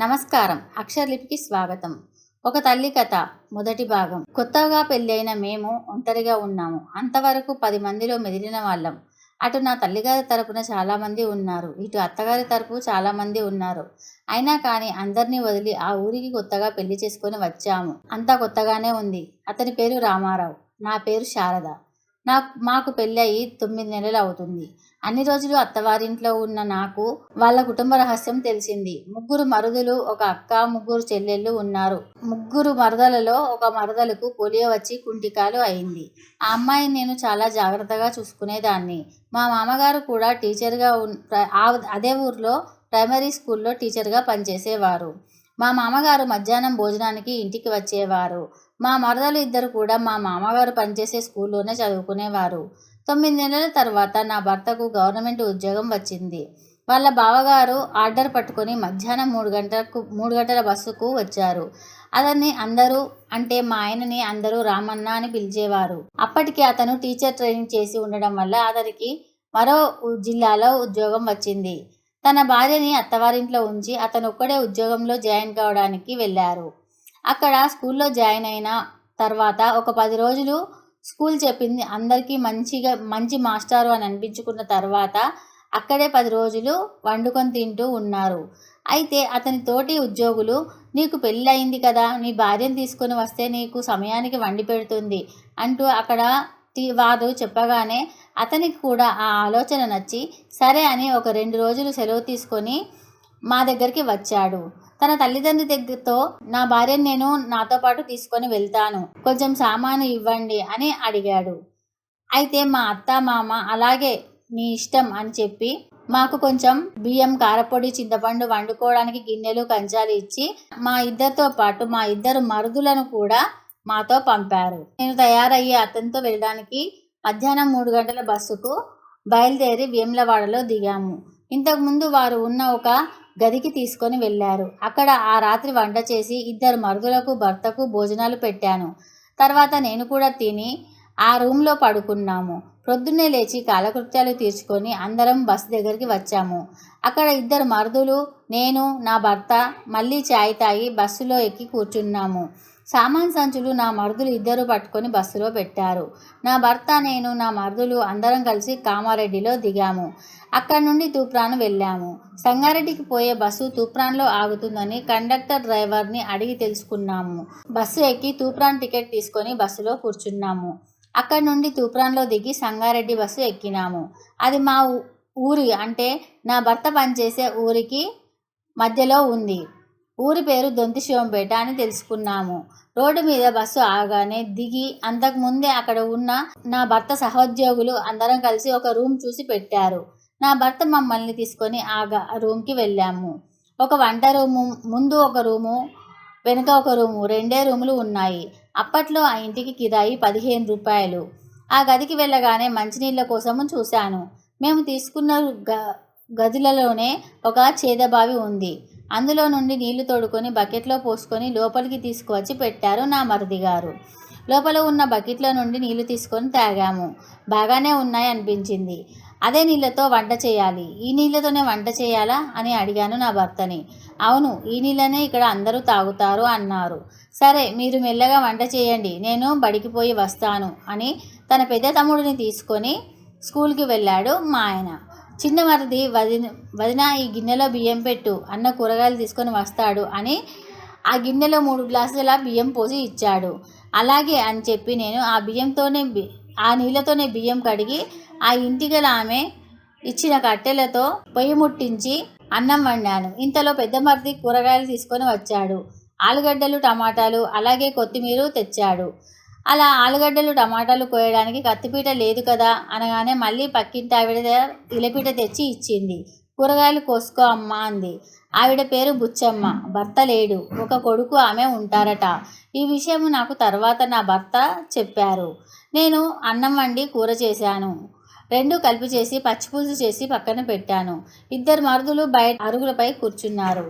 నమస్కారం. అక్షరలిపికి స్వాగతం. ఒక తల్లి కథ మొదటి భాగం. కొత్తగా పెళ్ళైన మేము ఒంటరిగా ఉన్నాము. అంతవరకు 10 మందిలో మెదిలిన వాళ్ళం. అటు నా తల్లిగారి తరపున చాలామంది ఉన్నారు. ఇటు అత్తగారి తరపు చాలామంది ఉన్నారు. అయినా కానీ అందరినీ వదిలి ఆ ఊరికి కొత్తగా పెళ్లి చేసుకొని వచ్చాము. అంతా కొత్తగానే ఉంది. అతని పేరు రామారావు. నా పేరు శారద. మాకు పెళ్ళయి 9 నెలలు అవుతుంది. అన్ని రోజులు అత్తవారింట్లో ఉన్న నాకు వాళ్ళ కుటుంబ రహస్యం తెలిసింది. 3 మరుదులు, ఒక అక్క, 3 చెల్లెళ్ళు ఉన్నారు. 3 మరదలలో ఒక మరదలకు పోలియో వచ్చి కుంటికాలు అయింది. ఆ అమ్మాయిని నేను చాలా జాగ్రత్తగా చూసుకునేదాన్ని. మా మామగారు కూడా టీచర్గా అదే ఊర్లో ప్రైమరీ స్కూల్లో టీచర్గా పనిచేసేవారు. మా మామగారు మధ్యాహ్నం భోజనానికి ఇంటికి వచ్చేవారు. మా మరదలు ఇద్దరు కూడా మా మామగారు పనిచేసే స్కూల్లోనే చదువుకునేవారు. 9 నెలల తర్వాత నా భర్తకు గవర్నమెంట్ ఉద్యోగం వచ్చింది. వాళ్ళ బావగారు ఆర్డర్ పట్టుకొని మధ్యాహ్నం 3 గంటల బస్సుకు వచ్చారు. అతన్ని అందరూ అంటే మా ఆయనని అందరూ రామన్న అని పిలిచేవారు. అప్పటికి అతను టీచర్ ట్రైనింగ్ చేసి ఉండడం వల్ల అతనికి మరో జిల్లాలో ఉద్యోగం వచ్చింది. తన భార్యని అత్తవారింట్లో ఉంచి అతను ఒక్కడే ఉద్యోగంలో జాయిన్ కావడానికి వెళ్ళారు. అక్కడ స్కూల్లో జాయిన్ అయిన తర్వాత ఒక 10 రోజులు స్కూల్ చెప్పింది అందరికీ మంచి మాస్టారు అని అనిపించుకున్న తర్వాత అక్కడే 10 రోజులు వండుకొని తింటూ ఉన్నారు. అయితే అతని తోటి ఉద్యోగులు, నీకు పెళ్ళి అయింది కదా, నీ భార్యను తీసుకొని వస్తే నీకు సమయానికి వండి పెడుతుంది అంటూ అక్కడ వారు చెప్పగానే అతనికి కూడా ఆ ఆలోచన నచ్చి సరే అని ఒక 2 రోజులు సెలవు తీసుకొని మా దగ్గరికి వచ్చాడు. తన తల్లిదండ్రి దగ్గరతో నా భార్యను నేను నాతో పాటు తీసుకొని వెళ్తాను, కొంచెం సామాను ఇవ్వండి అని అడిగాడు. అయితే మా అత్త మామ అలాగే నీ ఇష్టం అని చెప్పి మాకు కొంచెం బియ్యం, కారపొడి, చింతపండు వండుకోవడానికి గిన్నెలు, కంచాలు ఇచ్చి మా ఇద్దరితో పాటు మా 2 మరుదులను కూడా మాతో పంపారు. నేను తయారయ్యి అతనితో వెళ్ళడానికి మధ్యాహ్నం 3 గంటల బస్సుకు బయలుదేరి వేములవాడలో దిగాము. ఇంతకుముందు వారు ఉన్న ఒక గదికి తీసుకొని వెళ్ళారు. అక్కడ ఆ రాత్రి వంట చేసి 2 మరుదులకు, భర్తకు భోజనాలు పెట్టాను. తర్వాత నేను కూడా తిని ఆ రూమ్లో పడుకున్నాము. ప్రొద్దున్నే లేచి కాలకృత్యాలు తీర్చుకొని అందరం బస్సు దగ్గరికి వచ్చాము. అక్కడ 2 మరుదులు, నేను, నా భర్త మళ్ళీ చాయ్ తాగి బస్సులో ఎక్కి కూర్చున్నాము. సామాన్ సంచులు నా మరుదులు 2 పట్టుకొని బస్సులో పెట్టారు. నా భర్త, నేను, నా మరుదులు అందరం కలిసి కామారెడ్డిలో దిగాము. అక్కడి నుండి తూప్రాన్ వెళ్ళాము. సంగారెడ్డికి పోయే బస్సు తూప్రాన్లో ఆగుతుందని కండక్టర్ డ్రైవర్ని అడిగి తెలుసుకున్నాము. బస్సు ఎక్కి తూప్రాన్ టికెట్ తీసుకొని బస్సులో కూర్చున్నాము. అక్కడి నుండి తూప్రాన్లో దిగి సంగారెడ్డి బస్సు ఎక్కినాము. అది మా ఊరి అంటే నా భర్త పనిచేసే ఊరికి మధ్యలో ఉంది. ఊరి పేరు దొంతి శివంపేట అని తెలుసుకున్నాము. రోడ్డు మీద బస్సు ఆగానే దిగి అంతకుముందే అక్కడ ఉన్న నా భర్త సహోద్యోగులు అందరం కలిసి ఒక రూమ్ చూసి పెట్టారు. నా భర్త మమ్మల్ని తీసుకొని ఆ రూమ్కి వెళ్ళాము. ఒక వంట రూము, ముందు ఒక రూము, వెనుక ఒక రూము, 2 రూములు ఉన్నాయి. అప్పట్లో ఆ ఇంటికి కిరాయి 15 రూపాయలు. ఆ గదికి వెళ్ళగానే మంచినీళ్ళ కోసము చూశాను. మేము తీసుకున్న గదులలోనే ఒక చేదబావి ఉంది. అందులో నుండి నీళ్లు తోడుకొని బకెట్లో పోసుకొని లోపలికి తీసుకువచ్చి పెట్టారు నా మరిదిగారు. లోపల ఉన్న బకెట్లో నుండి నీళ్లు తీసుకొని తాగాము. బాగానే ఉన్నాయి అనిపించింది. అదే నీళ్ళతో వంట చేయాలి, ఈ నీళ్ళతోనే వంట చేయాలా అని అడిగాను నా భర్తని. అవును, ఈ నీళ్ళనే ఇక్కడ అందరూ తాగుతారు అన్నారు. సరే, మీరు మెల్లగా వంట చేయండి, నేను బడికి పోయి వస్తాను అని తన పెద్ద తమ్ముడిని తీసుకొని స్కూల్కి వెళ్ళాడు మా ఆయన. చిన్న మరిది, వదిన ఈ గిన్నెలో బియ్యం పెట్టు, అన్న కూరగాయలు తీసుకొని వస్తాడు అని ఆ గిన్నెలో 3 గ్లాసుల బియ్యం పోసి ఇచ్చాడు. అలాగే అని చెప్పి నేను ఆ నీళ్ళతోనే బియ్యం కడిగి ఆ ఇంటిగల ఆమె ఇచ్చిన కట్టెలతో పొయ్యి ముట్టించి అన్నం వండాను. ఇంతలో పెద్ద మరిది కూరగాయలు తీసుకొని వచ్చాడు. ఆలుగడ్డలు, టమాటాలు అలాగే కొత్తిమీర తెచ్చాడు. అలా ఆలుగడ్డలు, టమాటాలు కోయడానికి కత్తిపీట లేదు కదా అనగానే మళ్ళీ పక్కింటి ఆవిడ ఇలపీట తెచ్చి ఇచ్చింది. కూరగాయలు కోసుకో అమ్మా అంది. ఆవిడ పేరు బుచ్చమ్మ. భర్త లేడు, ఒక కొడుకు ఆమె ఉంటారట. ఈ విషయం నాకు తర్వాత నా భర్త చెప్పారు. నేను అన్నం వండి కూర చేశాను. 2 కలిపి చేసి పచ్చిపులుసు చేసి పక్కన పెట్టాను. 2 మరుదులు బయట అరుగులపై కూర్చున్నారు.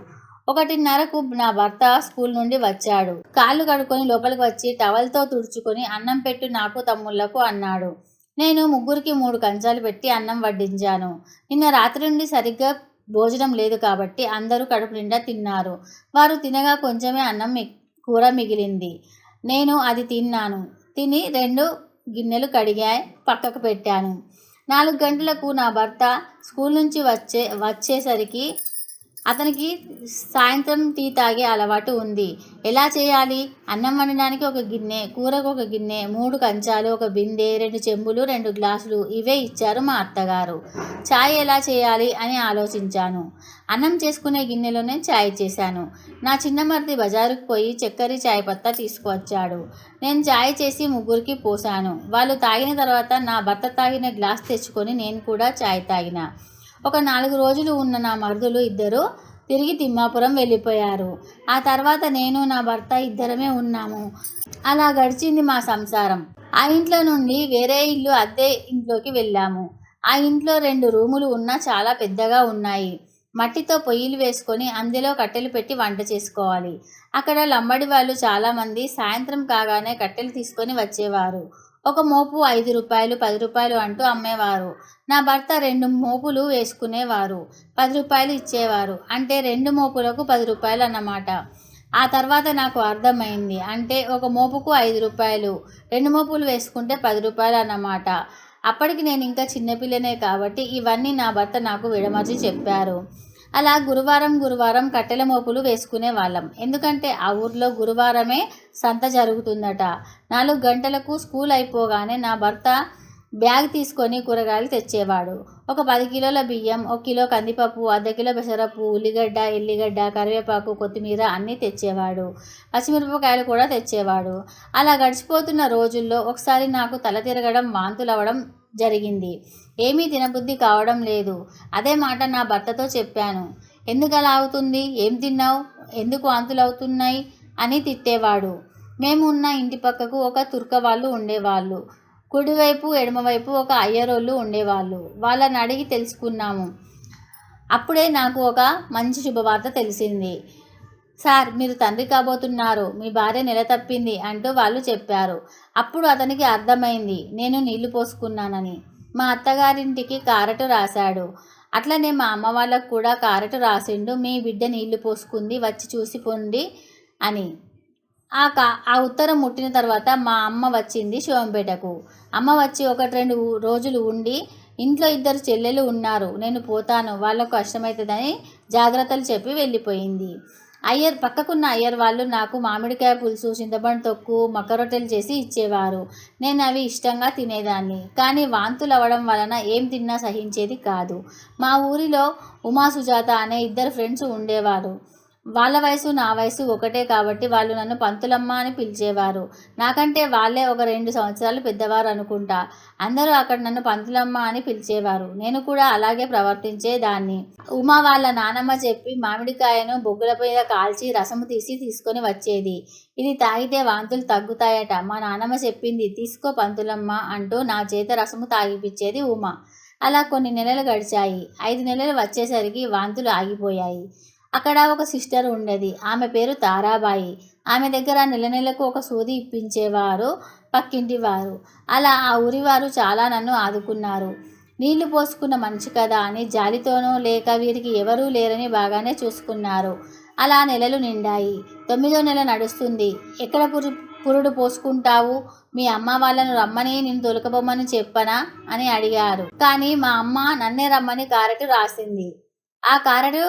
1:30కు నా భర్త స్కూల్ నుండి వచ్చాడు. కాళ్ళు కడుక్కొని లోపలికి వచ్చి టవల్తో తుడుచుకొని అన్నం పెట్టు నాకు, తమ్ముళ్లకు అన్నాడు. నేను 3కి 3 కంచాలు పెట్టి అన్నం వడ్డించాను. నిన్న రాత్రి నుండి సరిగ్గా భోజనం లేదు కాబట్టి అందరూ కడుపు నిండా తిన్నారు. వారు తినగా కొంచెమే అన్నం కూర మిగిలింది. నేను అది తిన్నాను. తిని 2 గిన్నెలు కడిగా పక్కకు పెట్టాను. 4 గంటలకు నా భర్త స్కూల్ నుంచి వచ్చేసరికి అతనికి సాయంత్రం టీ తాగే అలవాటు ఉంది. ఎలా చేయాలి? అన్నం వండడానికి ఒక గిన్నె, కూరకు ఒక గిన్నె, 3 కంచాలు, ఒక బిందె, 2 చెంబులు, 2 గ్లాసులు ఇవే ఇచ్చారు మా అత్తగారు. చాయ్ ఎలా చేయాలి అని ఆలోచించాను. అన్నం చేసుకునే గిన్నెలోనే చాయ్ చేశాను. నా చిన్న మరిది బజారుకు పోయి చక్కెర చాయ్ పత్తా తీసుకువచ్చాడు. నేను చాయ్ చేసి ముగ్గురికి పోశాను. వాళ్ళు తాగిన తర్వాత నా భర్త తాగిన గ్లాస్ తెచ్చుకొని నేను కూడా చాయ్ తాగిన. ఒక 4 రోజులు ఉన్న నా మరుదులు ఇద్దరు తిరిగి తిమ్మాపురం వెళ్ళిపోయారు. ఆ తర్వాత నేను నా భర్త ఇద్దరమే ఉన్నాము. అలా గడిచింది మా సంసారం. ఆ ఇంట్లో నుండి వేరే ఇల్లు అద్దె ఇంట్లోకి వెళ్ళాము. ఆ ఇంట్లో 2 రూములు ఉన్నా చాలా పెద్దగా ఉన్నాయి. మట్టితో పొయ్యిలు వేసుకొని అందులో కట్టెలు పెట్టి వంట చేసుకోవాలి. అక్కడ లంబడి వాళ్ళు చాలామంది సాయంత్రం కాగానే కట్టెలు తీసుకొని వచ్చేవారు. ఒక మోపు 5 రూపాయలు, 10 రూపాయలు అంటూ అమ్మేవారు. నా భర్త 2 మోపులు వేసుకునేవారు. 10 రూపాయలు ఇచ్చేవారు. అంటే 2 మోపులకు 10 రూపాయలు అన్నమాట. ఆ తర్వాత నాకు అర్థమైంది. అంటే ఒక మోపుకు 5 రూపాయలు, 2 మోపులు వేసుకుంటే 10 రూపాయలు అన్నమాట. అప్పటికి నేను ఇంకా చిన్నపిల్లనే కాబట్టి ఇవన్నీ నా భర్త నాకు విడమర్చి చెప్పారు. అలా గురువారం కట్టెల మోపులు వేసుకునే వాళ్ళం. ఎందుకంటే ఆ ఊర్లో గురువారమే సంత జరుగుతుందట. 4 గంటలకు స్కూల్ అయిపోగానే నా భర్త బ్యాగ్ తీసుకొని కూరగాయలు తెచ్చేవాడు. ఒక 10 కిలోల బియ్యం, 1 కిలో కందిపప్పు, అర్ధ కిలో పెసరపప్పు, ఉల్లిగడ్డ, ఎల్లిగడ్డ, కరివేపాకు, కొత్తిమీర అన్నీ తెచ్చేవాడు. పచ్చిమిరపకాయలు కూడా తెచ్చేవాడు. అలా గడిచిపోతున్న రోజుల్లో ఒకసారి నాకు తల తిరగడం, వాంతులవ్వడం జరిగింది. ఏమీ తినబుద్ధి కావడం లేదు. అదే మాట నా భర్తతో చెప్పాను. ఎందుకు అలా అవుతుంది? ఏం తిన్నావు? ఎందుకు వాంతులు అవుతున్నాయి అని తిట్టేవాడు. మేము ఉన్న ఇంటి పక్కకు ఒక తుర్క వాళ్ళు ఉండేవాళ్ళు. కుడివైపు ఎడమవైపు ఒక అయ్యరోళ్ళు ఉండేవాళ్ళు. వాళ్ళని అడిగి తెలుసుకున్నాము. అప్పుడే నాకు ఒక మంచి శుభవార్త తెలిసింది. సార్, మీరు తండ్రి కాబోతున్నారు, మీ భార్య నెల తప్పింది అంటూ వాళ్ళు చెప్పారు. అప్పుడు అతనికి అర్థమైంది నేను నీళ్లు పోసుకున్నానని. మా అత్తగారింటికి కారటు రాశాడు. అట్లనే మా అమ్మ వాళ్ళకు కూడా కారటు రాసిండు. మీ బిడ్డ నీళ్లు పోసుకుంది, వచ్చి చూసి పొండి అని. ఆ ఉత్తరం ముట్టిన తర్వాత మా అమ్మ వచ్చింది శివంపేటకు. అమ్మ వచ్చి 1-2 రోజులు ఉండి, ఇంట్లో 2 చెల్లెలు ఉన్నారు, నేను పోతాను, వాళ్ళకు కష్టమవుతుందని జాగ్రత్తలు చెప్పి వెళ్ళిపోయింది. పక్కకున్న అయ్యర్ వాళ్ళు నాకు మామిడికాయ పులుసు, చింతపండు తొక్కు, మక్క రొట్టెలు చేసి ఇచ్చేవారు. నేను అవి ఇష్టంగా తినేదాన్ని. కానీ వాంతులు అవ్వడం వలన ఏం తిన్నా సహించేది కాదు. మా ఊరిలో ఉమా, సుజాత అనే 2 ఫ్రెండ్స్ ఉండేవారు. వాళ్ళ వయసు నా వయసు ఒకటే కాబట్టి వాళ్ళు నన్ను పంతులమ్మ అని పిలిచేవారు. నాకంటే వాళ్ళే ఒక 2 సంవత్సరాలు పెద్దవారు అనుకుంటా. అందరూ అక్కడ నన్ను పంతులమ్మ అని పిలిచేవారు. నేను కూడా అలాగే ప్రవర్తించేదాన్ని. ఉమా వాళ్ళ నానమ్మ చెప్పి మామిడికాయను బొగ్గుల మీద కాల్చి రసము తీసుకొని వచ్చేది. ఇది తాగితే వాంతులు తగ్గుతాయట. మా నానమ్మ చెప్పింది, తీసుకో పంతులమ్మ అంటూ నా చేత రసము తాగిపించేది ఉమా. అలా కొన్ని నెలలు గడిచాయి. 5 నెలలు వచ్చేసరికి వాంతులు ఆగిపోయాయి. అక్కడ ఒక సిస్టర్ ఉండేది. ఆమె పేరు తారాబాయి. ఆమె దగ్గర నెలకు ఒక సూది ఇప్పించేవారు పక్కింటి వారు. అలా ఆ ఊరివారు చాలా నన్ను ఆదుకున్నారు. నీళ్లు పోసుకున్న మనిషి కదా అని జాలితోనో లేక వీరికి ఎవరూ లేరని బాగానే చూసుకున్నారు. అలా నెలలు నిండాయి. 9వ నెల నడుస్తుంది. ఎక్కడ పురుడు పోసుకుంటావు? మీ అమ్మ వాళ్ళను రమ్మని నిన్ను తొలకబొమ్మని చెప్పనా అని అడిగారు. కానీ మా అమ్మ నన్నే రమ్మని కారటు రాసింది. ఆ కారటు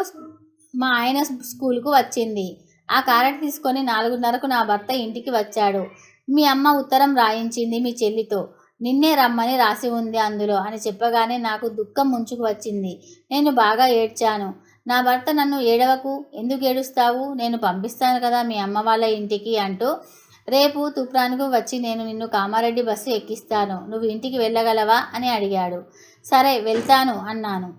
మా ఆయన స్కూల్కు వచ్చింది. ఆ కారట్ తీసుకొని 4:30కు నా భర్త ఇంటికి వచ్చాడు. మీ అమ్మ ఉత్తరం రాయించింది మీ చెల్లితో, నిన్నే రమ్మని రాసి ఉంది అందులో అని చెప్పగానే నాకు దుఃఖం ముంచుకు వచ్చింది. నేను బాగా ఏడ్చాను. నా భర్త నన్ను ఏడవకు, ఎందుకు ఏడుస్తావు, నేను పంపిస్తాను కదా మీ అమ్మ వాళ్ళ ఇంటికి అంటూ, రేపు తుప్రాన్కు వచ్చి నేను నిన్ను కామారెడ్డి బస్సు ఎక్కిస్తాను, నువ్వు ఇంటికి వెళ్ళగలవా అని అడిగాడు. సరే వెళ్తాను అన్నాను.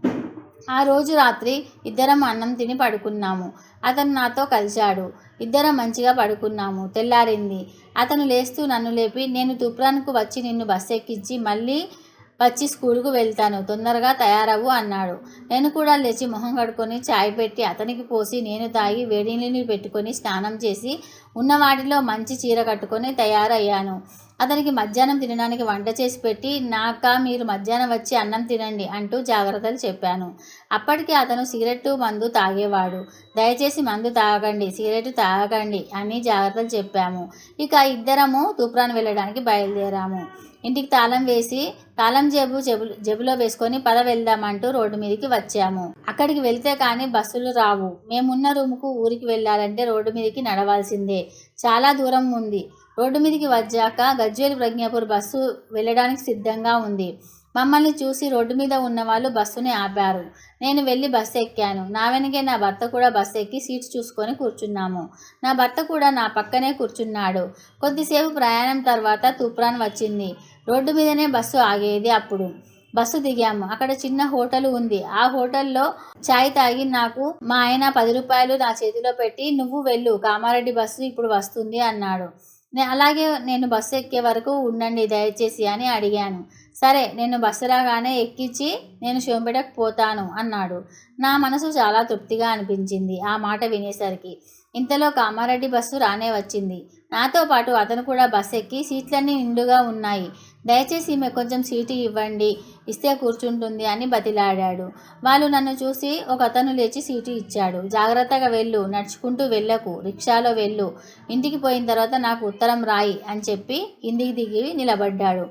ఆ రోజు రాత్రి 2 అన్నం తిని పడుకున్నాము. అతను నాతో కలిశాడు. 2 మంచిగా పడుకున్నాము. తెల్లారింది. అతను లేస్తూ నన్ను లేపి, నేను తుప్రాన్కు వచ్చి నిన్ను బస్సు ఎక్కించి మళ్ళీ వచ్చి స్కూలుకు వెళ్తాను, తొందరగా తయారవు అన్నాడు. నేను కూడా లేచి మొహం కడుక్కొని చాయ్ పెట్టి అతనికి పోసి నేను తాగి వేడి నీళ్ళు పెట్టుకొని స్నానం చేసి ఉన్న వాటిలో మంచి చీర కట్టుకొని తయారయ్యాను. అతనికి మధ్యాహ్నం తినడానికి వంట చేసి పెట్టి మీరు మధ్యాహ్నం వచ్చి అన్నం తినండి అంటూ జాగ్రత్తలు చెప్పాను. అప్పటికి అతను సిగరెట్టు మందు తాగేవాడు. దయచేసి మందు తాగండి, సిగరెట్ తాగండి అని జాగ్రత్తలు చెప్పాము. ఇక ఇద్దరము తూప్రాన్ వెళ్ళడానికి బయలుదేరాము. ఇంటికి తాళం వేసి తాళం జేబులో వేసుకొని పద వెళ్దామంటూ రోడ్డు మీదకి వచ్చాము. అక్కడికి వెళ్తే కానీ బస్సులు రావు. మేమున్న రూముకు ఊరికి వెళ్ళాలంటే రోడ్డు మీదకి నడవాల్సిందే. చాలా దూరం ఉంది. రోడ్డు మీదకి వచ్చాక గజ్వేల్ ప్రజ్ఞాపూర్ బస్సు వెళ్ళడానికి సిద్ధంగా ఉంది. మమ్మల్ని చూసి రోడ్డు మీద ఉన్న వాళ్ళు బస్సుని ఆపారు. నేను వెళ్ళి బస్సు ఎక్కాను. నా వెనకే నా భర్త కూడా బస్సు ఎక్కి సీట్స్ చూసుకొని కూర్చున్నాము. నా భర్త కూడా నా పక్కనే కూర్చున్నాడు. కొద్దిసేపు ప్రయాణం తర్వాత తూప్రాన్ వచ్చింది. రోడ్డు మీదనే బస్సు ఆగేది. అప్పుడు బస్సు దిగాము. అక్కడ చిన్న హోటల్ ఉంది. ఆ హోటల్లో చాయ్ తాగి నాకు మా ఆయన 10 రూపాయలు నా చేతిలో పెట్టి నువ్వు వెళ్ళు, కామారెడ్డి బస్సు ఇప్పుడు వస్తుంది అన్నాడు. అలాగే నేను బస్సు ఎక్కే వరకు ఉండండి దయచేసి అని అడిగాను. సరే, నేను బస్సు రాగానే ఎక్కించి నేను షోంపేటకు పోతాను అన్నాడు. నా మనసు చాలా తృప్తిగా అనిపించింది ఆ మాట వినేసరికి. ఇంతలో కామారెడ్డి బస్సు రానే వచ్చింది. నాతో పాటు అతను కూడా బస్సు ఎక్కి సీట్లన్నీ నిండుగా ఉన్నాయి. దయచేసి ఈమె కొంచెం సీటు ఇవ్వండి, ఇస్తే కూర్చుంటుంది అని బతిలాడాడు. వాళ్ళు నన్ను చూసి ఒక అతను లేచి సీటు ఇచ్చాడు. జాగ్రత్తగా వెళ్ళు, నడుచుకుంటూ వెళ్ళకు, రిక్షాలో వెళ్ళు, ఇంటికి పోయిన తర్వాత నాకు ఉత్తరం రాయి అని చెప్పి కిందికి దిగి నిలబడ్డాడు.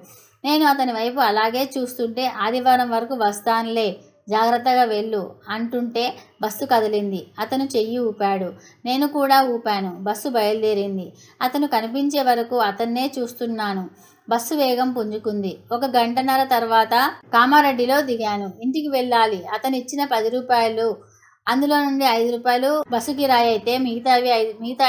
నేను అతని వైపు అలాగే చూస్తుంటే ఆదివారం వరకు వస్తానులే, జాగ్రత్తగా వెళ్ళు అంటుంటే బస్సు కదిలింది. అతను చెయ్యి ఊపాడు. నేను కూడా ఊపాను. బస్సు బయలుదేరింది. అతను కనిపించే వరకు అతన్నే చూస్తున్నాను. బస్సు వేగం పుంజుకుంది. 1 గంటన్నర తర్వాత కామారెడ్డిలో దిగాను. ఇంటికి వెళ్ళాలి. అతను ఇచ్చిన 10 రూపాయలు, అందులో నుండి 5 రూపాయలు బస్సు కిరాయి అయితే మిగతా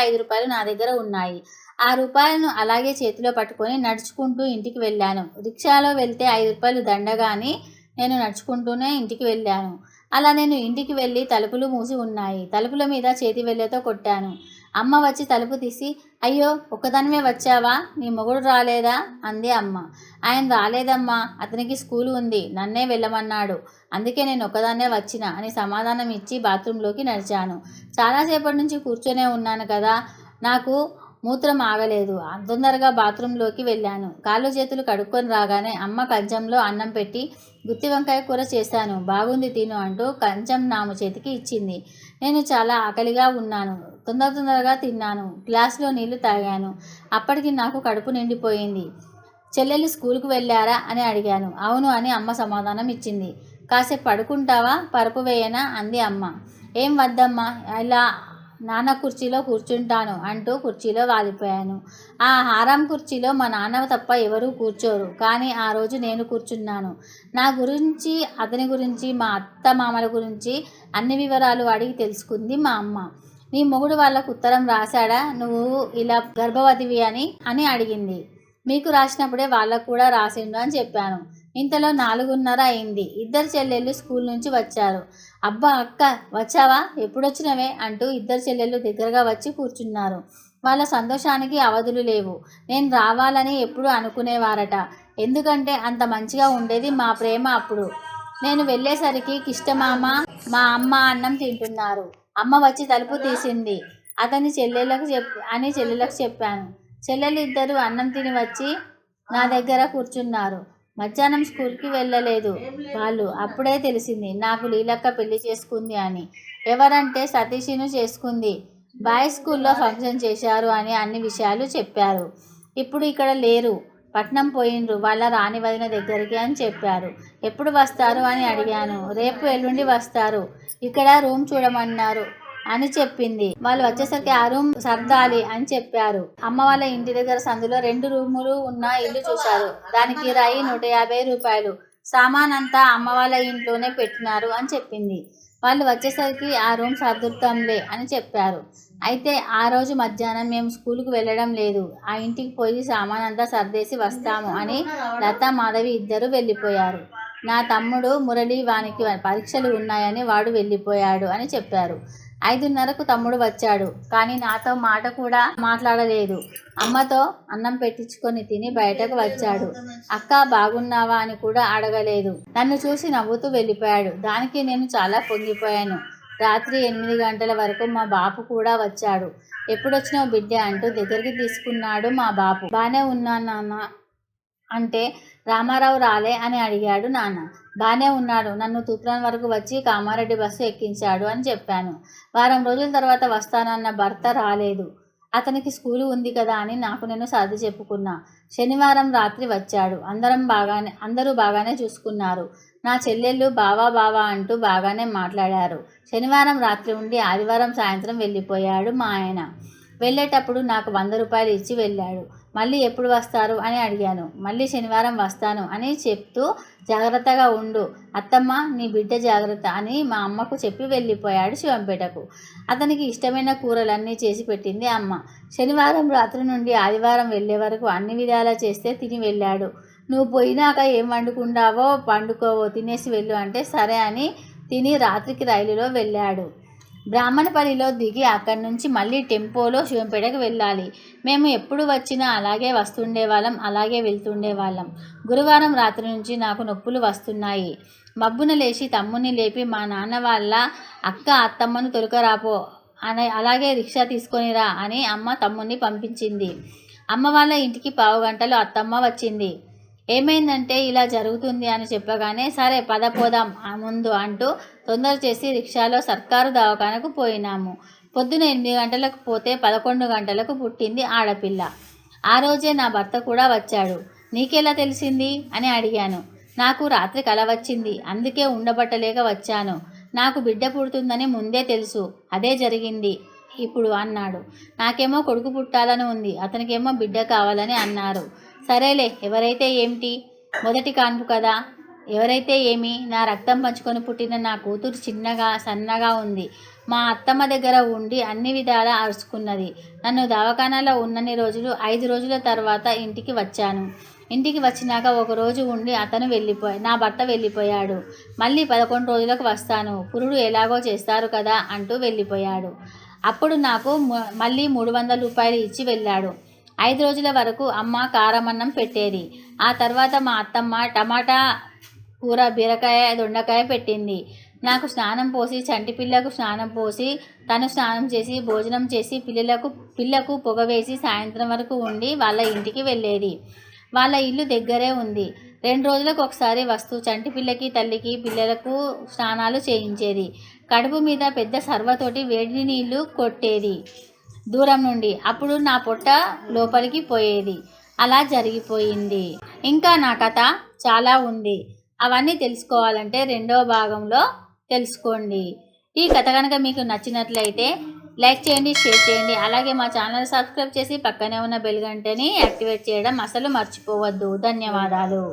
5 రూపాయలు నా దగ్గర ఉన్నాయి. ఆ రూపాయలను అలాగే చేతిలో పట్టుకొని నడుచుకుంటూ ఇంటికి వెళ్ళాను. రిక్షాలో వెళ్తే 5 రూపాయలు దండగాని నేను నడుచుకుంటూనే ఇంటికి వెళ్ళాను. అలా నేను ఇంటికి వెళ్ళి తలుపులు మూసి ఉన్నాయి. తలుపుల మీద చేతి వేళ్ళతో కొట్టాను. అమ్మ వచ్చి తలుపు తీసి, అయ్యో ఒక్కదానివే వచ్చావా, నీ మొగుడు రాలేదా అంది అమ్మ. ఆయన రాలేదమ్మా, అతనికి స్కూలు ఉంది, నన్నే వెళ్ళమన్నాడు, అందుకే నేను ఒక్కదాన్నే వచ్చిన అని సమాధానం ఇచ్చి బాత్రూంలోకి నడిచాను. చాలాసేపటి నుంచి కూర్చొనే ఉన్నాను కదా, నాకు మూత్రం ఆగలేదు. తొందరగా బాత్రూంలోకి వెళ్ళాను. కాళ్ళు చేతులు కడుక్కొని రాగానే అమ్మ కంచంలో అన్నం పెట్టి గుత్తి వంకాయ కూర చేశాను, బాగుంది తిను అంటూ కంచం నాము చేతికి ఇచ్చింది. నేను చాలా ఆకలిగా ఉన్నాను. తొందరగా తిన్నాను. గ్లాసులో నీళ్లు తాగాను. అప్పటికి నాకు కడుపు నిండిపోయింది. చెల్లెలు స్కూల్కు వెళ్ళారా అని అడిగాను. అవును అని అమ్మ సమాధానం ఇచ్చింది. కాసేపు పడుకుంటావా, పరుపు వేయనా అంది అమ్మ. ఏం వద్దమ్మా, ఇలా నాన్న కుర్చీలో కూర్చుంటాను అంటూ కుర్చీలో వాలిపోయాను. ఆ హారం కుర్చీలో మా నాన్న తప్ప ఎవరూ కూర్చోరు. కానీ ఆ రోజు నేను కూర్చున్నాను. నా గురించి, అతని గురించి, మా అత్త మామల గురించి అన్ని వివరాలు అడిగి తెలుసుకుంది మా అమ్మ. నీ మొగుడు వాళ్ళకు ఉత్తరం రాశాడా, నువ్వు ఇలా గర్భవతివి అని అడిగింది. మీకు రాసినప్పుడే వాళ్ళకు కూడా రాసిండు అని చెప్పాను. ఇంతలో 4:30 అయింది. 2 చెల్లెళ్ళు స్కూల్ నుంచి వచ్చారు. అబ్బా అక్క వచ్చావా, ఎప్పుడొచ్చినవే అంటూ 2 చెల్లెళ్ళు దగ్గరగా వచ్చి కూర్చున్నారు. వాళ్ళ సంతోషానికి అవధులు లేవు. నేను రావాలని ఎప్పుడు అనుకునేవారట. ఎందుకంటే అంత మంచిగా ఉండేది మా ప్రేమ అప్పుడు. నేను వెళ్ళేసరికి కిష్టమామ, మా అమ్మ అన్నం తింటున్నారు. అమ్మ వచ్చి తలుపు తీసింది. చెల్లెళ్ళకు చెప్పాను. చెల్లెలు 2 అన్నం తిని వచ్చి నా దగ్గర కూర్చున్నారు. మధ్యాహ్నం స్కూల్కి వెళ్ళలేదు వాళ్ళు. అప్పుడే తెలిసింది నాకు లీలక్క పెళ్లి చేసుకుంది అని. ఎవరంటే సతీష్ను చేసుకుంది. బాయ్స్ స్కూల్లో ఫంక్షన్ చేశారు అని అన్ని విషయాలు చెప్పారు. ఇప్పుడు ఇక్కడ లేరు, పట్నం పోయిండ్రు వాళ్ళ రాణి వదిన దగ్గరికి అని చెప్పారు. ఎప్పుడు వస్తారు అని అడిగాను. రేపు ఎల్లుండి వస్తారు, ఇక్కడ రూమ్ చూడమన్నారు అని చెప్పింది. వాళ్ళు వచ్చేసరికి ఆ రూమ్ సర్దాలి అని చెప్పారు. అమ్మ వాళ్ళ ఇంటి దగ్గర సందులో 2 రూములు ఉన్న ఇల్లు చూశారు. దానికి కిరాయి 150 రూపాయలు. సామాన్ అంతా అమ్మ వాళ్ళ ఇంట్లోనే పెట్టినారు అని చెప్పింది. వాళ్ళు వచ్చేసరికి ఆ రూమ్ సర్దుతాంలే అని చెప్పారు. అయితే ఆ రోజు మధ్యాహ్నం మేము స్కూల్కి వెళ్ళడం లేదు. ఆ ఇంటికి పోయి సామాన్ అంతా సర్దేసి వస్తాము అని లతా మాధవి 2 వెళ్ళిపోయారు. నా తమ్ముడు మురళి వానికి పరీక్షలు ఉన్నాయని వాడు వెళ్ళిపోయాడు అని చెప్పారు. 5:30కు తమ్ముడు వచ్చాడు. కానీ నాతో మాట కూడా మాట్లాడలేదు. అమ్మతో అన్నం పెట్టించుకొని తిని బయటకు వచ్చాడు. అక్క బాగున్నావా అని కూడా అడగలేదు. నన్ను చూసి నవ్వుతూ వెళ్ళిపోయాడు. దానికి నేను చాలా పొంగిపోయాను. రాత్రి 8 గంటల వరకు మా బాపు కూడా వచ్చాడు. ఎప్పుడొచ్చినావు బిడ్డ అంటూ దగ్గరికి తీసుకున్నాడు మా బాపు. బానే ఉన్నాను నాన్న అంటే రామారావు రాలే అని అడిగాడు నాన్న. బానే ఉన్నాడు, నన్ను తూప్రాన్ వరకు వచ్చి కామారెడ్డి బస్సు ఎక్కించాడు అని చెప్పాను. వారం రోజుల తర్వాత వస్తానన్న భర్త రాలేదు. అతనికి స్కూలు ఉంది కదా అని నాకు నేను సర్ది చెప్పుకున్నా. శనివారం రాత్రి వచ్చాడు. అందరూ బాగానే చూసుకున్నారు. నా చెల్లెళ్ళు బావా బావా అంటూ బాగానే మాట్లాడారు. శనివారం రాత్రి ఉండి ఆదివారం సాయంత్రం వెళ్ళిపోయాడు మా ఆయన. వెళ్ళేటప్పుడు నాకు 100 రూపాయలు ఇచ్చి వెళ్ళాడు. మళ్ళీ ఎప్పుడు వస్తారు అని అడిగాను. మళ్ళీ శనివారం వస్తాను అని చెప్తూ జాగ్రత్తగా ఉండు అత్తమ్మ, నీ బిడ్డ జాగ్రత్త అని మా అమ్మకు చెప్పి వెళ్ళిపోయాడు శివంపేటకు. అతనికి ఇష్టమైన కూరలన్నీ చేసి పెట్టింది అమ్మ. శనివారం రాత్రి నుండి ఆదివారం వెళ్ళే వరకు అన్ని విధాలా చేస్తే తిని వెళ్ళాడు. నువ్వు పోయినాక ఏం వండుకుంటావో పండుకోవో, తినేసి వెళ్ళు అంటే సరే అని తిని రాత్రికి రైలులో వెళ్ళాడు. బ్రాహ్మణపల్లిలో దిగి అక్కడి నుంచి మళ్ళీ టెంపోలో శివంపేటకు వెళ్ళాలి. మేము ఎప్పుడు వచ్చినా అలాగే వస్తుండేవాళ్ళం, అలాగే వెళ్తుండేవాళ్ళం. గురువారం రాత్రి నుంచి నాకు నొప్పులు వస్తున్నాయి. మబ్బున లేచి తమ్ముని లేపి మా నాన్న వాళ్ళ అక్క అత్తమ్మను తొలకరాపో అని, అలాగే రిక్షా తీసుకొనిరా అని అమ్మ తమ్ముని పంపించింది. అమ్మ వాళ్ళ ఇంటికి 15 గంటలో అత్తమ్మ వచ్చింది. ఏమైందంటే ఇలా జరుగుతుంది అని చెప్పగానే సరే పద పోదాం ముందు అంటూ తొందర చేసి రిక్షాలో సర్కారు దవాఖానకు పోయినాము. పొద్దున 8 గంటలకు పోతే 11 గంటలకు పుట్టింది ఆడపిల్ల. ఆ రోజే నా భర్త కూడా వచ్చాడు. నీకెలా తెలిసింది అని అడిగాను. నాకు రాత్రి కల వచ్చింది, అందుకే ఉండబట్టలేక వచ్చాను. నాకు బిడ్డ పుడుతుందని ముందే తెలుసు, అదే జరిగింది ఇప్పుడు అన్నాడు. నాకేమో కొడుకు పుట్టాలని ఉంది, అతనికేమో బిడ్డ కావాలని అన్నారు. సరేలే, ఎవరైతే ఏమిటి, మొదటి కాన్పు కదా, ఎవరైతే ఏమి, నా రక్తం పంచుకొని పుట్టిన నా కూతురు చిన్నగా సన్నగా ఉంది. మా అత్తమ్మ దగ్గర ఉండి అన్ని విధాలా అరుచుకున్నది. నన్ను దవాఖానాలో ఉన్నన్ని రోజులు 5 రోజుల తర్వాత ఇంటికి వచ్చాను. ఇంటికి వచ్చినాక 1 రోజు ఉండి నా భర్త వెళ్ళిపోయాడు. మళ్ళీ 11 రోజులకు వస్తాను, పురుడు ఎలాగో చేస్తారు కదా అంటూ వెళ్ళిపోయాడు. అప్పుడు నాకు మళ్ళీ 300 రూపాయలు ఇచ్చి వెళ్ళాడు. 5 రోజుల వరకు అమ్మ కారమన్నం పెట్టేది. ఆ తర్వాత మా అత్తమ్మ టమాటా కూర, బీరకాయ, దొండకాయ పెట్టింది. నాకు స్నానం పోసి, చంటి పిల్లకు స్నానం పోసి, తను స్నానం చేసి భోజనం చేసి పిల్లకు పొగ వేసి సాయంత్రం వరకు ఉండి వాళ్ళ ఇంటికి వెళ్ళేది. వాళ్ళ ఇల్లు దగ్గరే ఉంది. 2 రోజులకు ఒకసారి వస్తూ చంటి పిల్లకి, తల్లికి, పిల్లలకు స్నానాలు చేయించేది. కడుపు మీద పెద్ద సర్వతోటి వేడి నీళ్లు కొట్టేది దూరం నుండి. అప్పుడు నా పొట్ట లోపలికి పోయేది. అలా జరిగిపోయింది. ఇంకా నా కథ చాలా ఉంది. అవన్నీ తెలుసుకోవాలంటే 2వ భాగంలో తెలుసుకోండి. ఈ కథ కనుక మీకు నచ్చినట్లయితే లైక్ చేయండి, షేర్ చేయండి. అలాగే మా ఛానల్ సబ్స్క్రైబ్ చేసి పక్కనే ఉన్న బెల్ గంటని యాక్టివేట్ చేయడం అసలు మర్చిపోవద్దు. ధన్యవాదాలు.